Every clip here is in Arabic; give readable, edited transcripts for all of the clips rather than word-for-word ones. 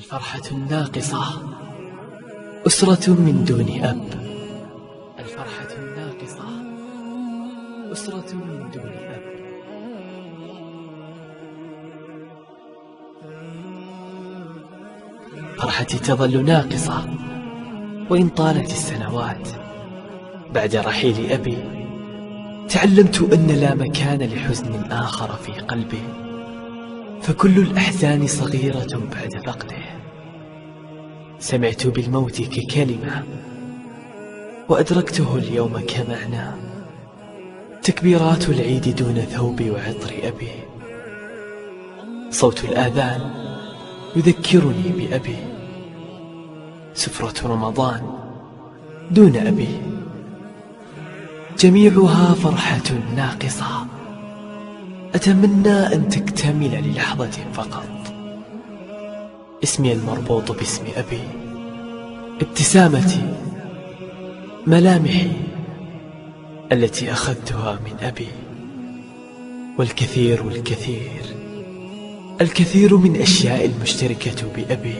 الفرحة الناقصة أسرة من دون أب. الفرحة الناقصة أسرة من دون أب. فرحتي تظل ناقصة وإن طالت السنوات. بعد رحيل أبي تعلمت أن لا مكان لحزن آخر في قلبي، فكل الأحزان صغيرة بعد فقده. سمعت بالموت ككلمة وأدركته اليوم كمعنى. تكبيرات العيد دون ثوب وعطر أبي. صوت الآذان يذكرني بأبي. سفرة رمضان دون أبي. جميعها فرحة ناقصة أتمنى أن تكتمل للحظة فقط. اسمي المربوط باسم أبي، ابتسامتي، ملامحي التي أخذتها من أبي. والكثير الكثير من أشياء المشتركة بأبي.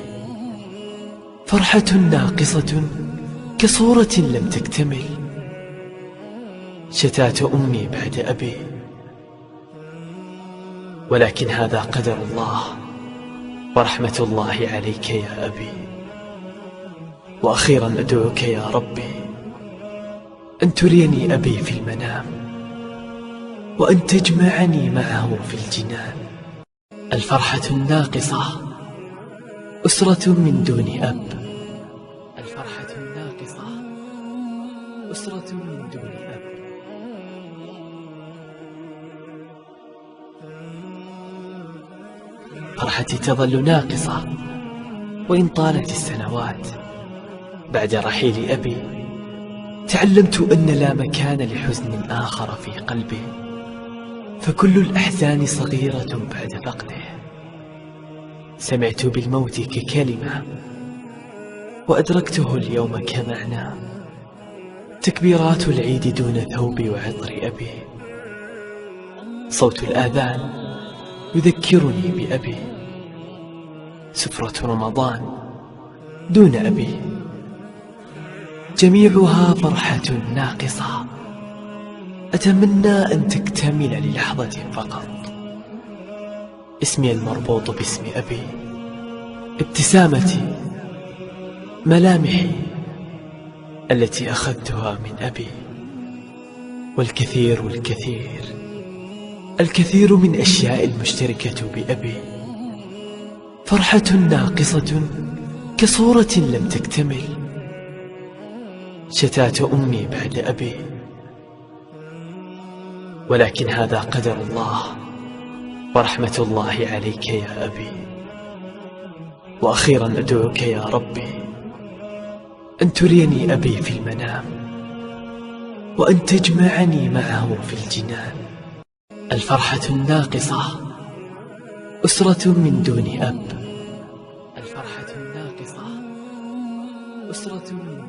فرحة ناقصة كصورة لم تكتمل. شتات أمي بعد أبي، ولكن هذا قدر الله ورحمة الله عليك يا أبي. وأخيرا أدعوك يا ربي أن تريني أبي في المنام، وأن تجمعني معه في الجنان. الفرحة الناقصة أسرة من دون أب. الفرحة الناقصة أسرة من دون أب. فرحتي تظل ناقصة وإن طالت السنوات. بعد رحيل أبي تعلمت أن لا مكان لحزن آخر في قلبي، فكل الأحزان صغيرة بعد فقده. سمعت بالموت ككلمة وأدركته اليوم كمعنى. تكبيرات العيد دون ثوب وعطر أبي. صوت الآذان يذكرني بأبي. سفرة رمضان دون أبي. جميعها فرحة ناقصة أتمنى أن تكتمل للحظة فقط. اسمي المربوط باسم أبي، ابتسامتي، ملامحي التي أخذتها من أبي. والكثير الكثير من أشياء المشتركة بأبي. فرحة ناقصة كصورة لم تكتمل. شتات أمي بعد أبي، ولكن هذا قدر الله ورحمة الله عليك يا أبي. وأخيرا أدعوك يا ربي أن تريني أبي في المنام، وأن تجمعني معه في الجنان. الفرحة الناقصة أسرة من دون أب. الفرحة الناقصة أسرة من